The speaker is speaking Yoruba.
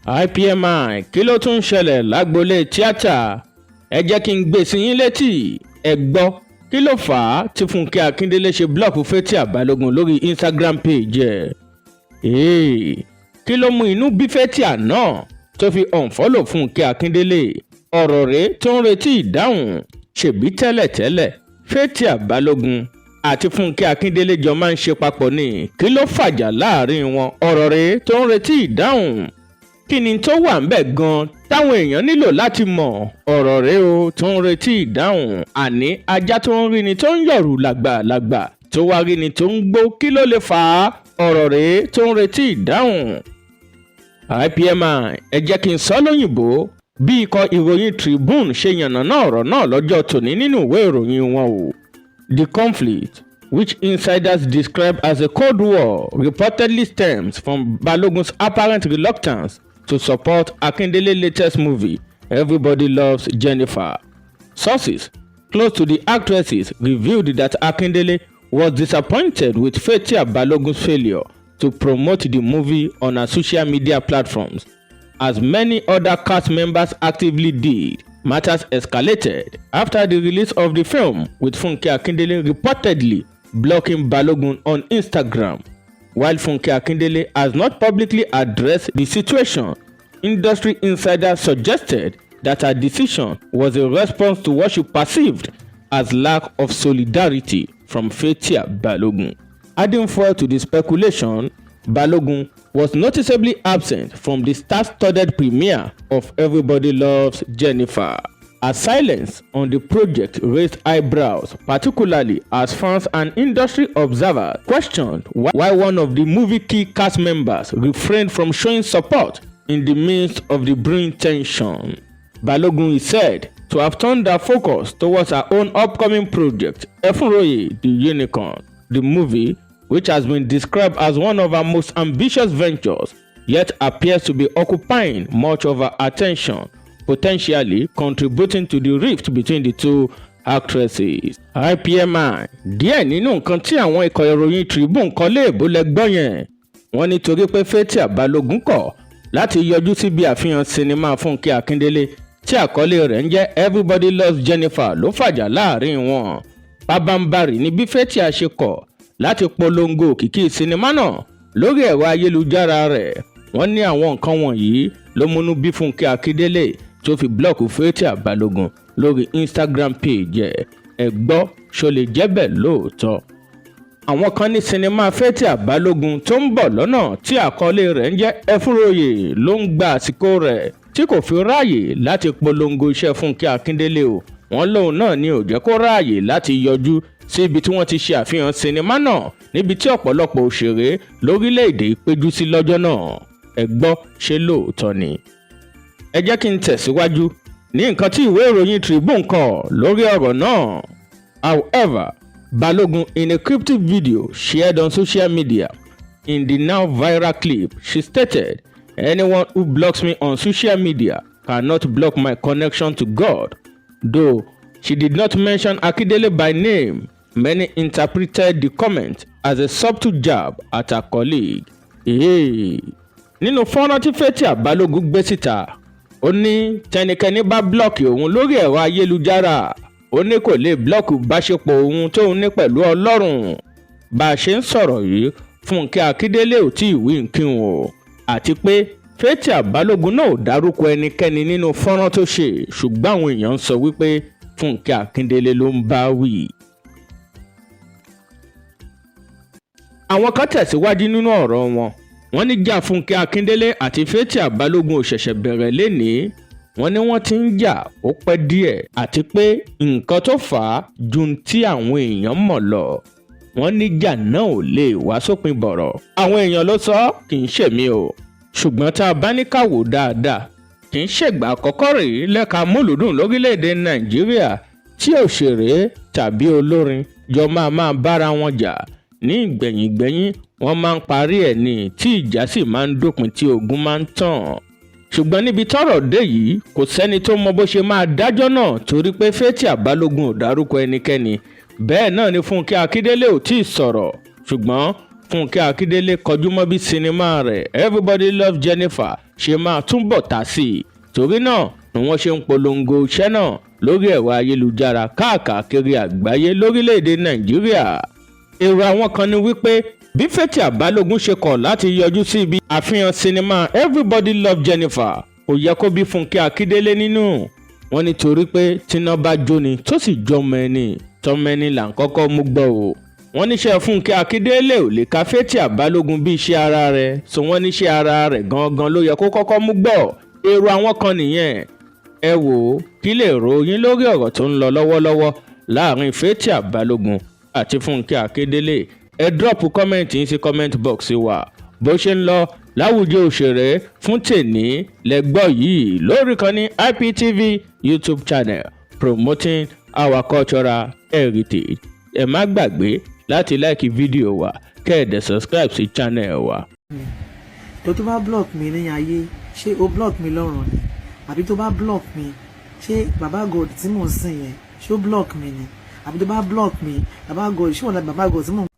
IPMI kí ló tún ṣẹlẹ̀ lágbolé tíátà ẹ jẹ́ kí n gbé sí yín létí ẹ gbọ́ kí ló fà á tí Funke Akindele ṣe blọ́ọ̀kù Faithia Balogun lórí Instagram page ẹ̀. Kí ló mú inú bí Faithia náà tó fi unfollow Funke Akindele? Ọ̀rọ̀ rẹ̀ tó ń retí ìdáhùn. Ṣèbí tẹ́lẹ̀tẹ́lẹ̀ Faithia Balogun àti Funke Akindele jọ máa ń ṣe papọ̀ ní kí ló fàjà láàrin wọn? Ọ̀rọ̀ rẹ̀ tó ń retí ìdáhùn. Kí ni tó wà ń bẹ̀ gan táwọn èèyàn nílò láti mọ̀? Ọ̀rọ̀ rẹ̀ o tó ń retí ìdáhùn. Àní ajá tó ń rí ni tó ń yọ̀rù làgbàlagbà tó wá rí ni tó ń gbó, kí ló lè fà á? Ọ̀rọ̀ rẹ̀ tó ń retí ìdáhùn. IPMI ẹ jẹ́ kí n sọ lóyìnbó bí ikọ̀ ìròyìn Tribune ṣe yànnàná ọ̀rọ̀ náà lọ́jọ́ tòní nínú ìwé ìròyìn wọn o. The conflict, which insiders describe as a Cold War, reportedly stems from Balogun's apparent reluctance to support Akindele's latest movie, Everybody Loves Jennifer. Sources close to the actresses revealed that Akindele was disappointed with Faithia Balogun's failure to promote the movie on her social media platforms, as many other cast members actively did. Matters escalated after the release of the film, with Funke Akindele reportedly blocking Balogun on Instagram. While Funke Akindele has not publicly addressed the situation, industry insiders suggested that her decision was a response to what she perceived as lack of solidarity from Faithia Balogun. Adding fuel to the speculation, Balogun was noticeably absent from the star-studded premiere of Everybody Loves Jennifer. Her silence on the project raised eyebrows, particularly as fans and industry observers questioned why one of the movie key cast members refrained from showing support in the midst of the brewing tension. Balogun is said to have turned her focus towards her own upcoming project, Efunroye the Unicorn. The movie, which has been described as one of her most ambitious ventures, yet appears to be occupying much of her attention, potentially contributing to the rift between the two actresses. IPMI díẹ̀ nínú nǹkan tí àwọn ikọ̀ ìròyìn Tribune kọ léèbó lẹ́gbọ́n yẹn. Wọ́n nítorí pé Faithia Balogun kọ̀ láti yọjú síbi àfihàn sinimá Funke Akindele tí àkọlé rẹ̀ ń jẹ́ Everybody Loves Jennifer ló fàjà láàrin wọn. Pabambari ni bí Faithia ṣe kọ̀ láti polongo òkìkí sinimá náà lórí ẹ̀rọ ayélujára rẹ̀. Wọ́n ní àwọn nǹkan wọ̀nyí ló múnú bí Funke Akindele tó fi blọ́ọ̀kù Faithia Balogun lórí Instagram page ẹ̀. Ẹ gbọ́ ṣó lè jẹ́ bẹ́ẹ̀ lóòótọ́. Àwọn kan ní sinimá Faithia Balogun tó ń bọ̀ lọ́nà tí àkọlé rẹ̀ ń jẹ́ Efunroye ló ń gba àsìkò rẹ̀ tí kò fi ráàyè láti polongo iṣẹ́ Funke Akindele o. Wọ́n lóun náà ní ó jẹ́ kó ráàyè láti yọjú sí ibi tí wọ́n ti ṣe àfihàn sinimá náà níbi tí ọ̀pọ̀lọpọ̀ òṣèré lórílẹ̀‐èdè péjú sí lọ́jọ́ náà. Ẹ gbọ́ ṣé lóòótọ́ ni. Ẹ jẹ́ kí n tẹ̀síwájú ní nǹkan tí ìwé ìròyìn Tribune kọ lórí ọ̀rọ̀ náà. However, Balogun, in a cryptic video shared on social media, in the now viral clip, she stated, "Anyone who blocks me on social media cannot block my connection to God." Though she did not mention Akindele by name, many interpreted the comment as a subtle jab at her colleague. Nínú fọ́nrán tí Faithia Balogun gbé síta, ó ní tẹnikẹ́ni bá blọ́ọ̀kì òun lórí ẹ̀rọ ayélujára, ó ní kò lè blọ́ọ̀kì ìbáṣepọ̀ òun tóun ní pẹ̀lú Ọlọ́run. Bá a ṣe ń sọ̀rọ̀ yìí, Funke Akindele ò tí ì wí nkíhun o, àti pé Faithia Balogun náà ò dárúkọ ẹnikẹ́ni nínú fọ́nrán tó ṣe, ṣùgbọ́n àwọn èèyàn ń sọ wípé Funke Akindele ló ń bá wí. Àwọn kan tẹ̀síwájú nínú ọ̀rọ̀ wọn. Wọ́n ní jà Funke Akindele àti Faithia Balogun ò ṣẹ̀ṣẹ̀ bẹ̀rẹ̀ lénìí. Wọ́n ní wọ́n ti ń jà ó pẹ́ díẹ̀, àti pé nǹkan tó fà á ju tí àwọn èèyàn mọ̀ lọ. Wọ́n ní jà náà ò lè wá sópin bọ̀rọ̀. Àwọn èèyàn ló sọ, kì í ṣèmi o. Ṣùgbọ́n tá a bá ní ká wò dáadáa, kì í ṣègbà àkọ́kọ́ rèé lẹ́ka múlùdùn lórílẹ̀‐èdè Nàìjíríà tí òṣèré tàbí olórin jọ máa bára wọn jà. Ní ìgbẹ̀yìngbẹ̀yìn wọ́n máa ń parí ẹ̀ ní tí ìjà sì máa ń dópin tí ogun máa ń tàn. Ṣùgbọ́n níbi tọ́rọ̀ dé yìí kò sẹ́ni tó mọ bó ṣe máa dájọ́ náà torí pé Faithia Balogun ò dárúkọ ẹnikẹ́ni. Bẹ́ẹ̀ náà ni Funke Akindele ò tí ì sọ̀rọ̀. Ṣùgbọ́n Funke Akindele kọjú mọ́ bí sinimá rẹ̀ Everybody Love Jennifer ṣe máa túbọ̀ tà sí i. Torí náà ni wọ́n ṣe ń polongo iṣẹ́ náà lórí ẹ̀rọ ayélujára káàkiri àgbáyé lórílẹ̀‐èdè Nàìjíríà. Èrò àwọn kan ni wípé bí Faithia Balogun ṣe kọ̀ láti yọjú sí ibi àfihàn sinimá Everybody Love Jennifer kò yẹ kó bí Funke Akindele nínú. Wọ́n ní torí pé tíná bá jóni tó sì jọmọ ẹni tọmọ ẹni là ń kọ́kọ́ mú gbọ́ o. Wọ́n níṣẹ́ Funke Akindele ò lè ka Faithia Balogun bí iṣẹ́ ara rẹ̀, so wọ́n níṣẹ́ ara rẹ̀ gangan ló yẹ kó kọ́kọ́ mú gbọ́. Èrò àwọn kan nìyẹn. Ẹ wò ó kí lè ròyìn lórí ọ̀rọ̀ tó ń lọ lọ́wọ́lọ́wọ́ láàrin Faithia Balogun àti Funke Akindele. Ẹ drop comment yín sí comment box wa bó ṣe ń lọ láwùjọ òṣèré fún tèní lẹ́gbọ́ yìí lórí kan ní IPTV YouTube channel promoting our cultural heritage. Ẹ má gbàgbé láti like fídíò wa kẹ́ẹ̀dẹ̀ subscribe sí channel wa. tó bá block mi ní ayé ṣé o block mi lọ́rùn ni àbí tó bá block mi ṣé baba God tí mò ń sìn yẹn ṣé o block mi ni àbí tó bá block mi baba God ṣé wọn náà baba God tí mò ń